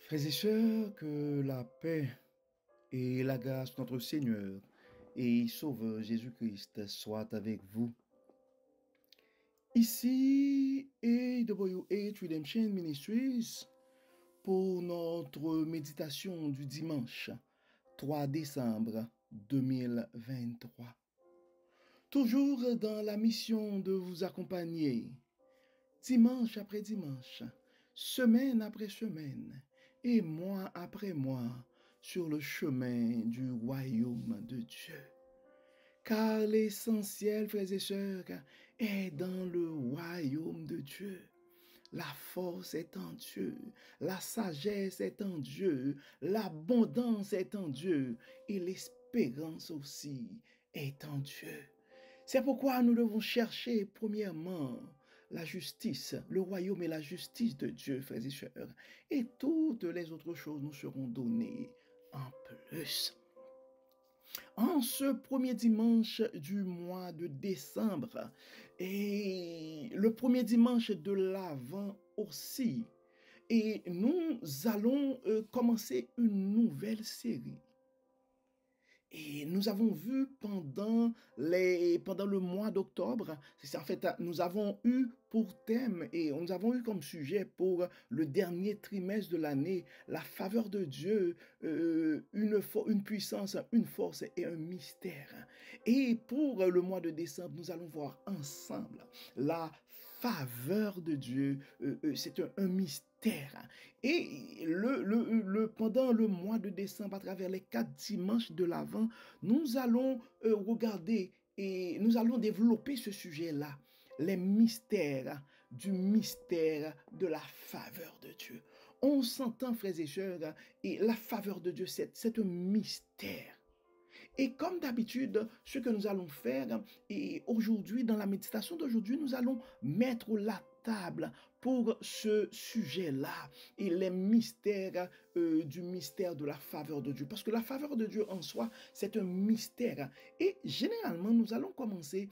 Frères et sœurs, que la paix et la grâce de notre Seigneur et Sauveur Jésus-Christ soient avec vous. Ici AWH Redemption Ministries pour notre méditation du dimanche 3 décembre 2023. Toujours dans la mission de vous accompagner, dimanche après dimanche, semaine après semaine et mois après mois, sur le chemin du royaume de Dieu. Car l'essentiel, frères et sœurs, est dans le royaume de Dieu. La force est en Dieu, la sagesse est en Dieu, l'abondance est en Dieu et l'espérance aussi est en Dieu. C'est pourquoi nous devons chercher premièrement la justice, le royaume et la justice de Dieu, frères et sœurs. Et toutes les autres choses nous seront données en plus. En ce premier dimanche du mois de décembre, et le premier dimanche de l'Avent aussi, et nous allons commencer une nouvelle série. Et nous avons vu pendant le mois d'octobre, en fait, nous avons eu pour thème et nous avons eu comme sujet pour le dernier trimestre de l'année la faveur de Dieu, une puissance, une force et un mystère. Et pour le mois de décembre, nous allons voir ensemble la faveur de Dieu. C'est un mystère. Et pendant le mois de décembre, à travers les 4 dimanches de l'Avent, nous allons regarder et nous allons développer ce sujet-là, les mystères du mystère de la faveur de Dieu. On s'entend, frères et sœurs, et la faveur de Dieu, c'est un mystère. Et comme d'habitude, ce que nous allons faire, et aujourd'hui, dans la méditation d'aujourd'hui, nous allons mettre la table pour ce sujet-là et les mystères du mystère de la faveur de Dieu. Parce que la faveur de Dieu en soi, c'est un mystère. Et généralement, nous allons commencer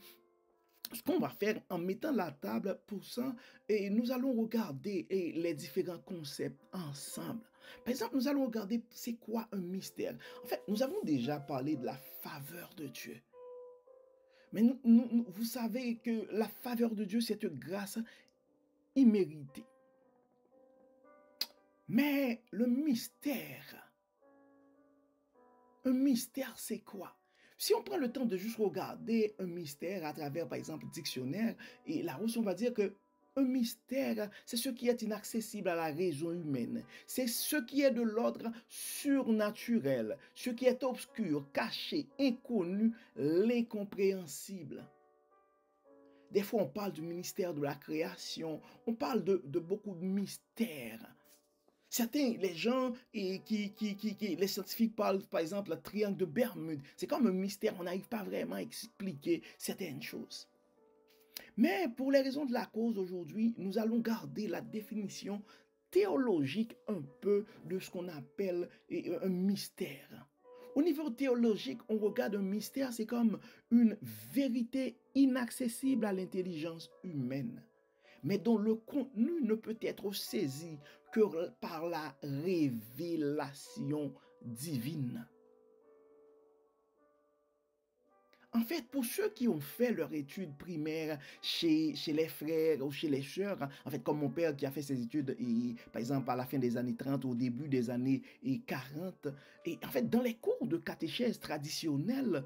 ce qu'on va faire en mettant la table pour ça, et nous allons regarder les différents concepts ensemble. Par exemple, nous allons regarder c'est quoi un mystère. En fait, nous avons déjà parlé de la faveur de Dieu. Mais vous savez que la faveur de Dieu, c'est une grâce imméritée. Mais le mystère, un mystère, c'est quoi? Si on prend le temps de juste regarder un mystère à travers, par exemple, le dictionnaire, et Larousse, on va dire que un mystère, c'est ce qui est inaccessible à la raison humaine. C'est ce qui est de l'ordre surnaturel, ce qui est obscur, caché, inconnu, l'incompréhensible. Des fois, on parle du ministère de la création, on parle de beaucoup de mystères. Certains, les gens, les scientifiques parlent, par exemple, le triangle de Bermude. C'est comme un mystère, on n'arrive pas vraiment à expliquer certaines choses. Mais pour les raisons de la cause aujourd'hui, nous allons garder la définition théologique un peu de ce qu'on appelle un mystère. Au niveau théologique, on regarde un mystère, c'est comme une vérité inaccessible à l'intelligence humaine, mais dont le contenu ne peut être saisi que par la révélation divine. En fait, pour ceux qui ont fait leur étude primaire chez les frères ou chez les sœurs, en fait, comme mon père qui a fait ses études, par exemple, à la fin des années 30, au début des années 40, et en fait, dans les cours de catéchèse traditionnelle,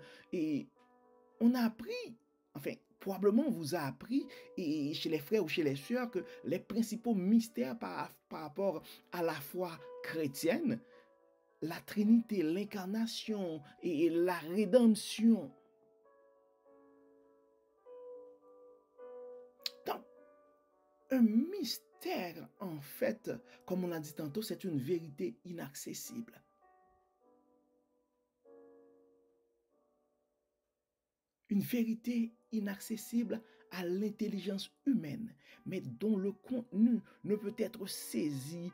on a appris, enfin, probablement on vous a appris, et chez les frères ou chez les sœurs, que les principaux mystères par rapport à la foi chrétienne, la Trinité, l'incarnation et la rédemption. Donc, un mystère, en fait, comme on l'a dit tantôt, c'est une vérité inaccessible. Une vérité inaccessible à l'intelligence humaine, mais dont le contenu ne peut être saisi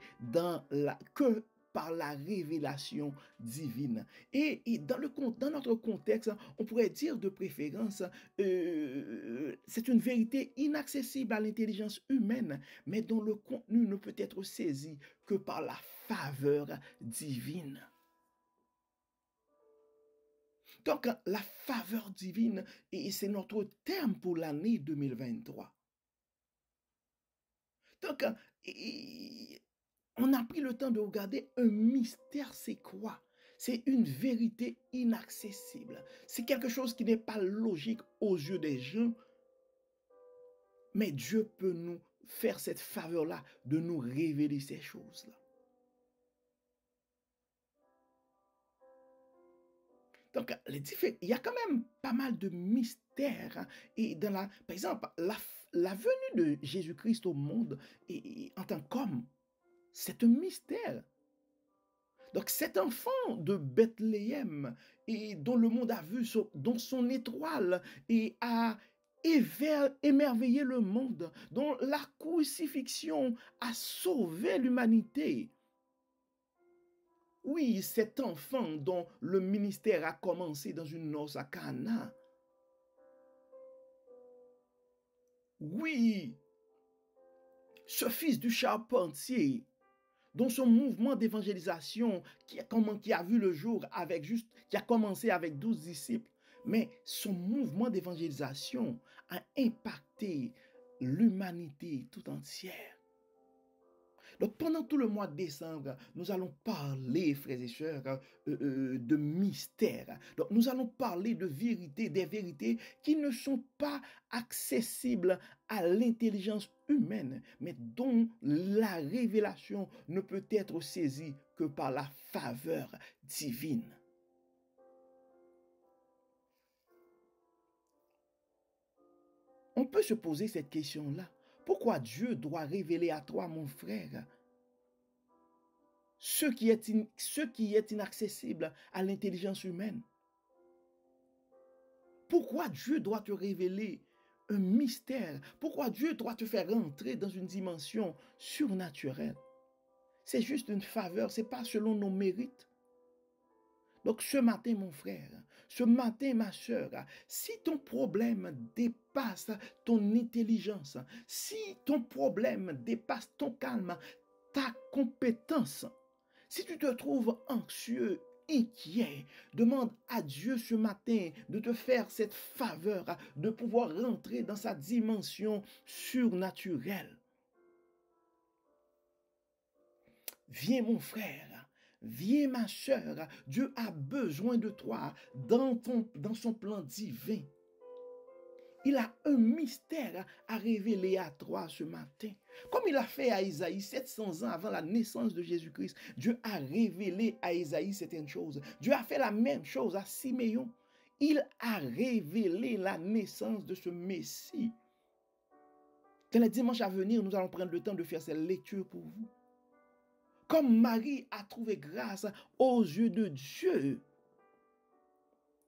que par la révélation divine. Et dans notre contexte, on pourrait dire de préférence, c'est une vérité inaccessible à l'intelligence humaine, mais dont le contenu ne peut être saisi que par la faveur divine. Donc, la faveur divine, et c'est notre terme pour l'année 2023. Donc, on a pris le temps de regarder un mystère, c'est quoi? C'est une vérité inaccessible. C'est quelque chose qui n'est pas logique aux yeux des gens, mais Dieu peut nous faire cette faveur-là, de nous révéler ces choses-là. Donc, il y a quand même pas mal de mystères. Hein, et par exemple, la venue de Jésus-Christ au monde en tant qu'homme, c'est un mystère. Donc, cet enfant de Bethléem, et dont le monde a vu, dont son étoile a émerveillé le monde, dont la crucifixion a sauvé l'humanité. Oui, cet enfant dont le ministère a commencé dans une noce à Cana. Oui, ce fils du charpentier, dont son mouvement d'évangélisation qui a vu le jour qui a commencé avec 12 disciples, mais son mouvement d'évangélisation a impacté l'humanité tout entière. Donc, pendant tout le mois de décembre, nous allons parler, frères et sœurs, de mystère. Donc, nous allons parler de vérité, des vérités qui ne sont pas accessibles à l'intelligence humaine, mais dont la révélation ne peut être saisie que par la faveur divine. On peut se poser cette question-là. Pourquoi Dieu doit révéler à toi, mon frère, ce qui est inaccessible à l'intelligence humaine? Pourquoi Dieu doit te révéler un mystère? Pourquoi Dieu doit te faire entrer dans une dimension surnaturelle? C'est juste une faveur, ce n'est pas selon nos mérites. Donc ce matin, mon frère, ce matin, ma soeur, si ton problème dépasse ton intelligence, si ton problème dépasse ton calme, ta compétence, si tu te trouves anxieux, inquiet, demande à Dieu ce matin de te faire cette faveur, de pouvoir rentrer dans sa dimension surnaturelle. Viens, mon frère, viens, ma soeur, Dieu a besoin de toi dans son plan divin. Il a un mystère à révéler à toi ce matin. Comme il a fait à Isaïe 700 ans avant la naissance de Jésus-Christ, Dieu a révélé à Isaïe certaines choses. Dieu a fait la même chose à Siméon. Il a révélé la naissance de ce Messie. Dans les dimanches à venir, nous allons prendre le temps de faire cette lecture pour vous. Comme Marie a trouvé grâce aux yeux de Dieu.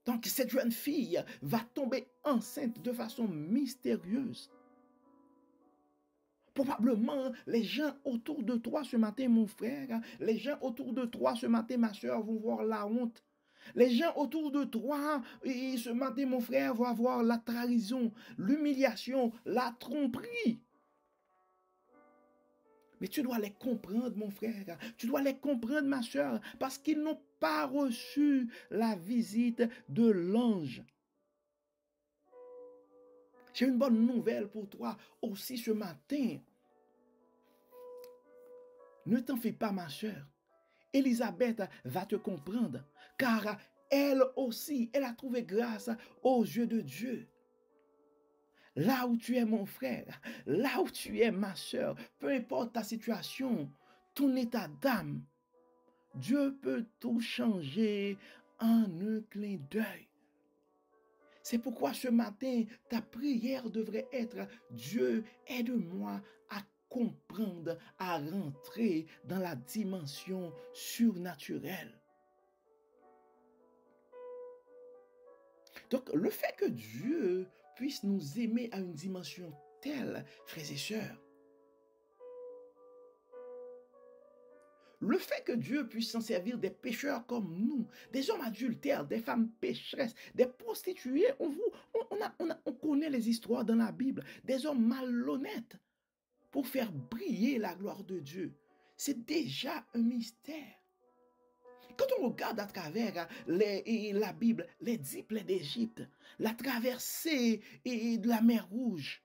Donc, cette jeune fille va tomber enceinte de façon mystérieuse. Probablement, les gens autour de toi ce matin, mon frère, les gens autour de toi ce matin, ma soeur, vont voir la honte. Les gens autour de toi, et ce matin, mon frère, vont voir la trahison, l'humiliation, la tromperie. Mais tu dois les comprendre, mon frère. Tu dois les comprendre, ma soeur, parce qu'ils n'ont pas reçu la visite de l'ange. J'ai une bonne nouvelle pour toi aussi ce matin. Ne t'en fais pas, ma soeur. Élisabeth va te comprendre, car elle aussi, elle a trouvé grâce aux yeux de Dieu. Là où tu es, mon frère, là où tu es, ma soeur, peu importe ta situation, ton état d'âme, Dieu peut tout changer en un clin d'œil. C'est pourquoi ce matin, ta prière devrait être: Dieu, aide-moi à comprendre, à rentrer dans la dimension surnaturelle. Donc, le fait que Dieu puisse nous aimer à une dimension telle, frères et sœurs, Le fait que Dieu puisse s'en servir des pécheurs comme nous, des hommes adultères, des femmes pécheresses, des prostituées, on connaît les histoires dans la Bible, des hommes malhonnêtes pour faire briller la gloire de Dieu. C'est déjà un mystère. Quand on regarde à travers la Bible, les 10 plaies d'Égypte, la traversée de la mer Rouge,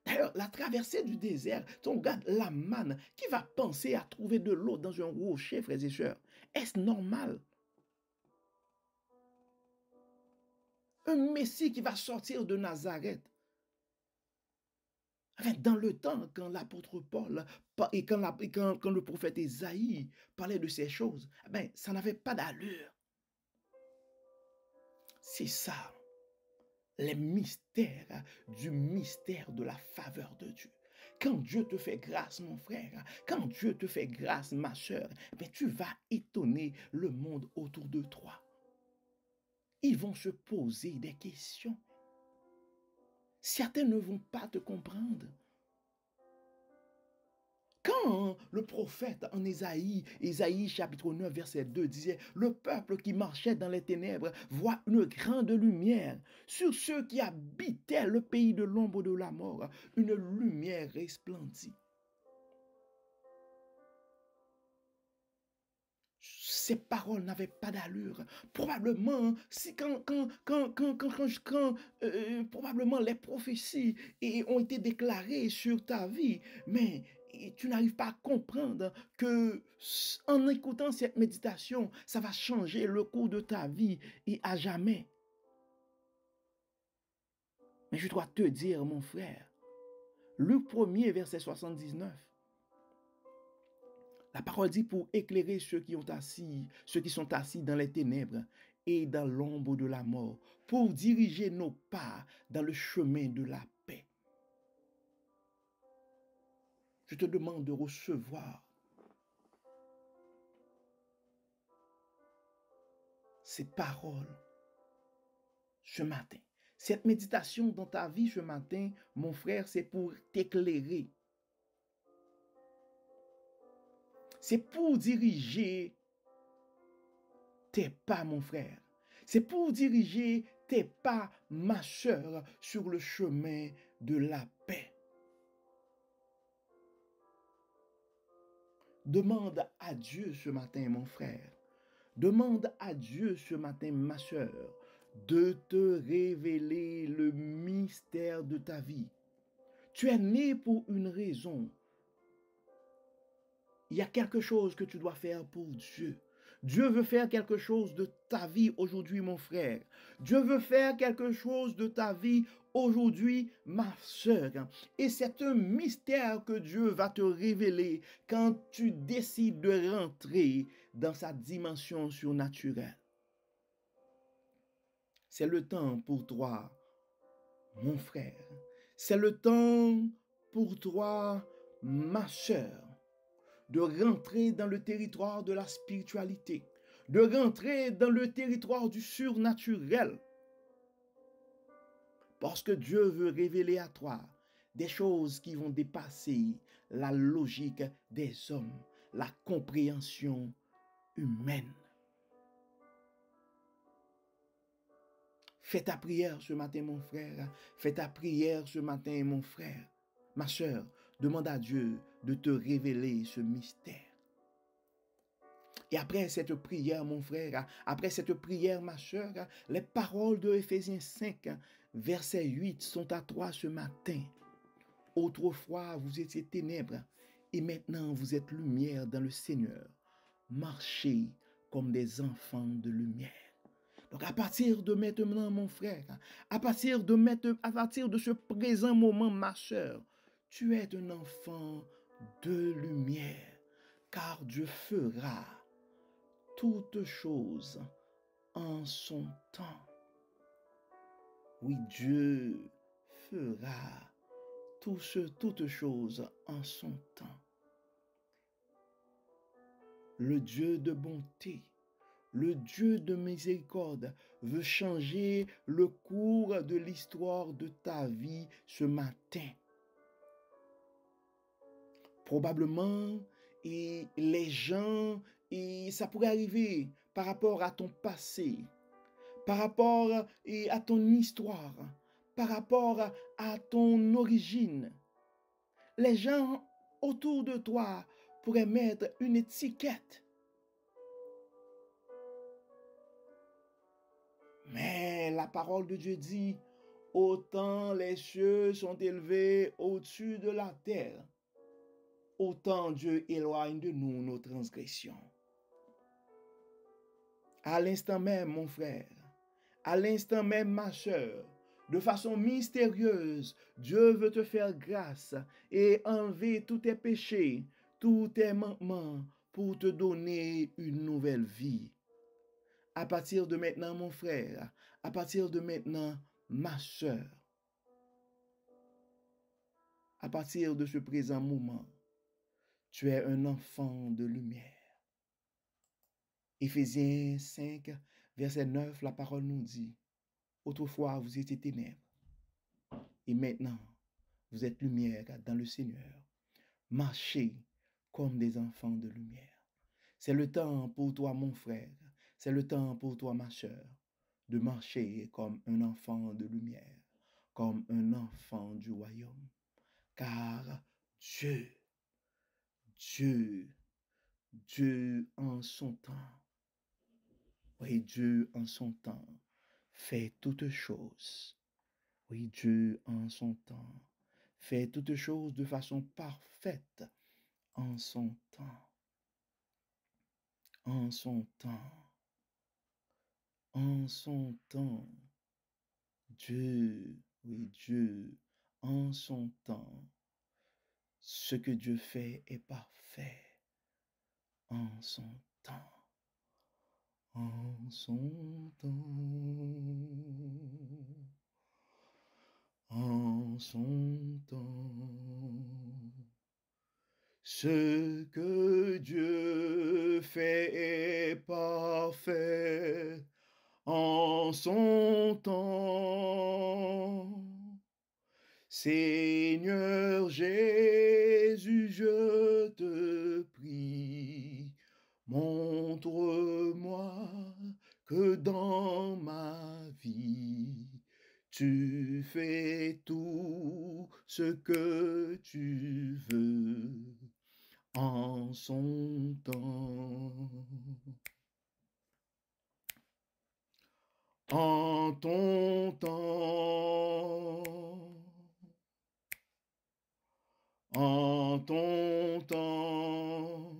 d'ailleurs, la traversée du désert, on regarde la manne, qui va penser à trouver de l'eau dans un rocher, frères et sœurs? Est-ce normal? Un Messie qui va sortir de Nazareth. Enfin, dans le temps, quand l'apôtre Paul et quand le prophète Ésaïe parlait de ces choses, ben, ça n'avait pas d'allure. C'est ça, les mystères du mystère de la faveur de Dieu. Quand Dieu te fait grâce, mon frère, quand Dieu te fait grâce, ma soeur, ben, tu vas étonner le monde autour de toi. Ils vont se poser des questions. Certains ne vont pas te comprendre. Quand le prophète en Ésaïe chapitre 9 verset 2 disait « Le peuple qui marchait dans les ténèbres voit une grande lumière. Sur ceux qui habitaient le pays de l'ombre de la mort, une lumière resplendit. » Ces paroles n'avaient pas d'allure. Probablement, probablement les prophéties ont été déclarées sur ta vie, mais tu n'arrives pas à comprendre que en écoutant cette méditation, ça va changer le cours de ta vie et à jamais. Mais je dois te dire, mon frère, Luc 1er, verset 79, la parole dit pour éclairer ceux qui sont assis dans les ténèbres et dans l'ombre de la mort, pour diriger nos pas dans le chemin de la paix. Je te demande de recevoir ces paroles ce matin. Cette méditation dans ta vie ce matin, mon frère, c'est pour t'éclairer. C'est pour diriger tes pas, mon frère. C'est pour diriger tes pas, ma sœur, sur le chemin de la paix. Demande à Dieu ce matin, mon frère. Demande à Dieu ce matin, ma sœur, de te révéler le mystère de ta vie. Tu es né pour une raison. Il y a quelque chose que tu dois faire pour Dieu. Dieu veut faire quelque chose de ta vie aujourd'hui, mon frère. Dieu veut faire quelque chose de ta vie aujourd'hui, ma sœur. Et c'est un mystère que Dieu va te révéler quand tu décides de rentrer dans sa dimension surnaturelle. C'est le temps pour toi, mon frère. C'est le temps pour toi, ma sœur, de rentrer dans le territoire de la spiritualité, de rentrer dans le territoire du surnaturel. Parce que Dieu veut révéler à toi des choses qui vont dépasser la logique des hommes, la compréhension humaine. Fais ta prière ce matin, mon frère. Fais ta prière ce matin, mon frère. Ma sœur, demande à Dieu de te révéler ce mystère. Et après cette prière, mon frère, après cette prière, ma sœur, les paroles de Éphésiens 5, verset 8 sont à toi ce matin. Autrefois, vous étiez ténèbres et maintenant vous êtes lumière dans le Seigneur. Marchez comme des enfants de lumière. Donc à partir de maintenant, mon frère, à partir de ce présent moment, ma sœur, tu es un enfant de lumière, car Dieu fera toutes choses en son temps. Oui, Dieu fera toutes choses en son temps. Le Dieu de bonté, le Dieu de miséricorde veut changer le cours de l'histoire de ta vie ce matin. Probablement, et les gens, et ça pourrait arriver par rapport à ton passé, par rapport à ton histoire, par rapport à ton origine. Les gens autour de toi pourraient mettre une étiquette. Mais la parole de Dieu dit, autant les cieux sont élevés au-dessus de la terre, autant Dieu éloigne de nous nos transgressions. À l'instant même, mon frère, à l'instant même, ma sœur, de façon mystérieuse, Dieu veut te faire grâce et enlever tous tes péchés, tous tes manquements pour te donner une nouvelle vie. À partir de maintenant, mon frère, à partir de maintenant, ma sœur, à partir de ce présent moment, tu es un enfant de lumière. Éphésiens 5, verset 9, la parole nous dit, autrefois vous étiez ténèbres, et maintenant vous êtes lumière dans le Seigneur. Marchez comme des enfants de lumière. C'est le temps pour toi, mon frère, c'est le temps pour toi, ma sœur, de marcher comme un enfant de lumière, comme un enfant du royaume. Car Dieu en son temps, oui, Dieu en son temps, fait toutes choses. Oui, Dieu en son temps, fait toutes choses de façon parfaite en son temps. En son temps. En son temps. Dieu, oui, Dieu, en son temps. Ce que Dieu fait est parfait. En son temps. En son temps. En son temps. Ce que Dieu fait est parfait en son temps. Seigneur Jésus, je te prie, montre-moi que dans ma vie, tu fais tout ce que tu veux en son temps. En ton temps. En ton temps.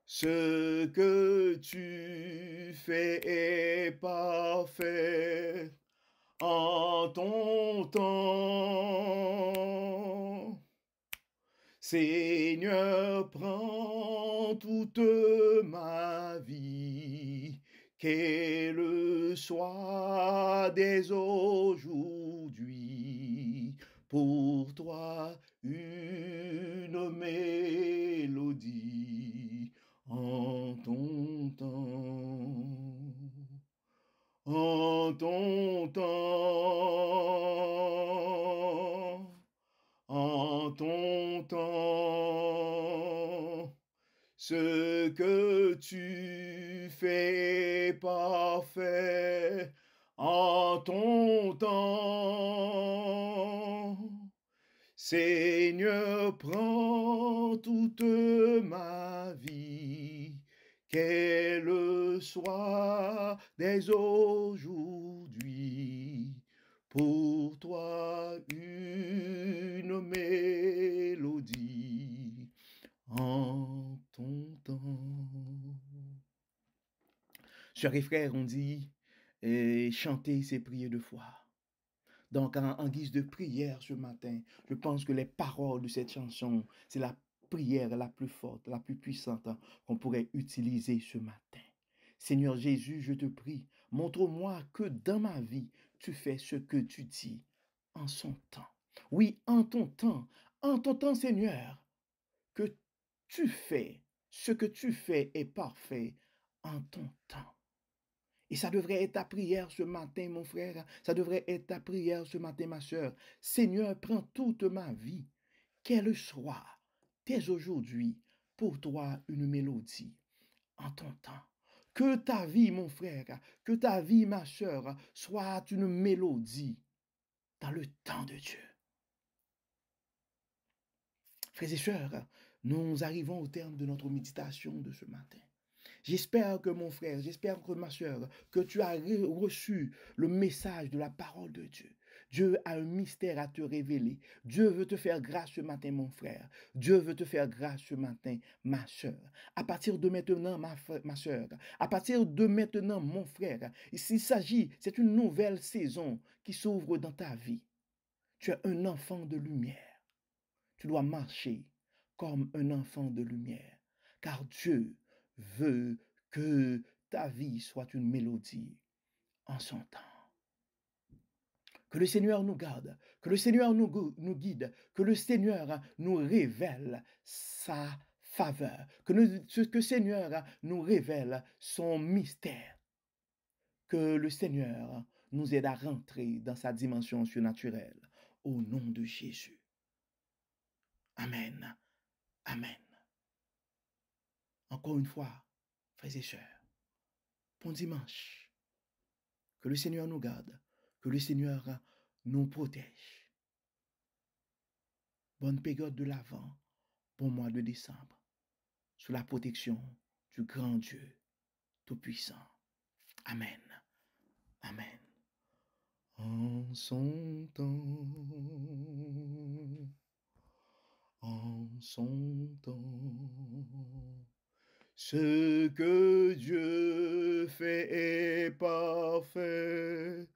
Ce que tu fais est parfait en ton temps. Seigneur, prends toute ma vie, qu'elle soit dès aujourd'hui pour toi une mélodie en ton temps. En ton temps. En ton temps, ce que tu fais est parfait en ton temps. Seigneur, prends toute ma vie, qu'elle soit dès aujourd'hui pour toi une mélodie en ton temps. Chers et frères, on dit chanter, c'est prier de foi. Donc, en guise de prière ce matin, je pense que les paroles de cette chanson, c'est la prière la plus forte, la plus puissante qu'on pourrait utiliser ce matin. Seigneur Jésus, je te prie, montre-moi que dans ma vie, tu fais ce que tu dis en son temps. Oui, en ton temps, Seigneur, que tu fais ce que tu fais est parfait en ton temps. Et ça devrait être ta prière ce matin, mon frère. Ça devrait être ta prière ce matin, ma soeur. Seigneur, prends toute ma vie, Qu'elle soit dès aujourd'hui pour toi une mélodie en ton temps. Que ta vie, mon frère, que ta vie, ma sœur, soit une mélodie dans le temps de Dieu. Frères et sœurs, nous arrivons au terme de notre méditation de ce matin. J'espère que mon frère, j'espère que ma sœur, que tu as reçu le message de la parole de Dieu. Dieu a un mystère à te révéler. Dieu veut te faire grâce ce matin, mon frère. Dieu veut te faire grâce ce matin, ma sœur. À partir de maintenant, ma sœur, à partir de maintenant, mon frère, il s'agit, c'est une nouvelle saison qui s'ouvre dans ta vie. Tu es un enfant de lumière. Tu dois marcher comme un enfant de lumière, car Dieu veut que ta vie soit une mélodie en son temps. Que le Seigneur nous garde, que le Seigneur nous guide, que le Seigneur nous révèle sa faveur, que le Seigneur nous révèle son mystère, que le Seigneur nous aide à rentrer dans sa dimension surnaturelle. Au nom de Jésus. Amen. Amen. Encore une fois, frères et sœurs, bon dimanche. Que le Seigneur nous garde, que le Seigneur nous protège. Bonne période de l'Avent, bon mois de décembre, sous la protection du grand Dieu Tout-Puissant. Amen. Amen. En son temps, ce que Dieu fait est parfait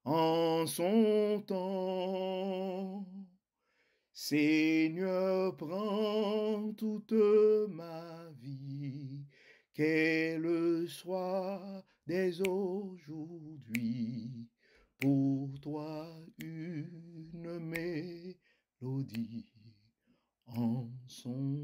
en son temps. Seigneur, prends toute ma vie, qu'elle soit dès aujourd'hui pour toi une mélodie en son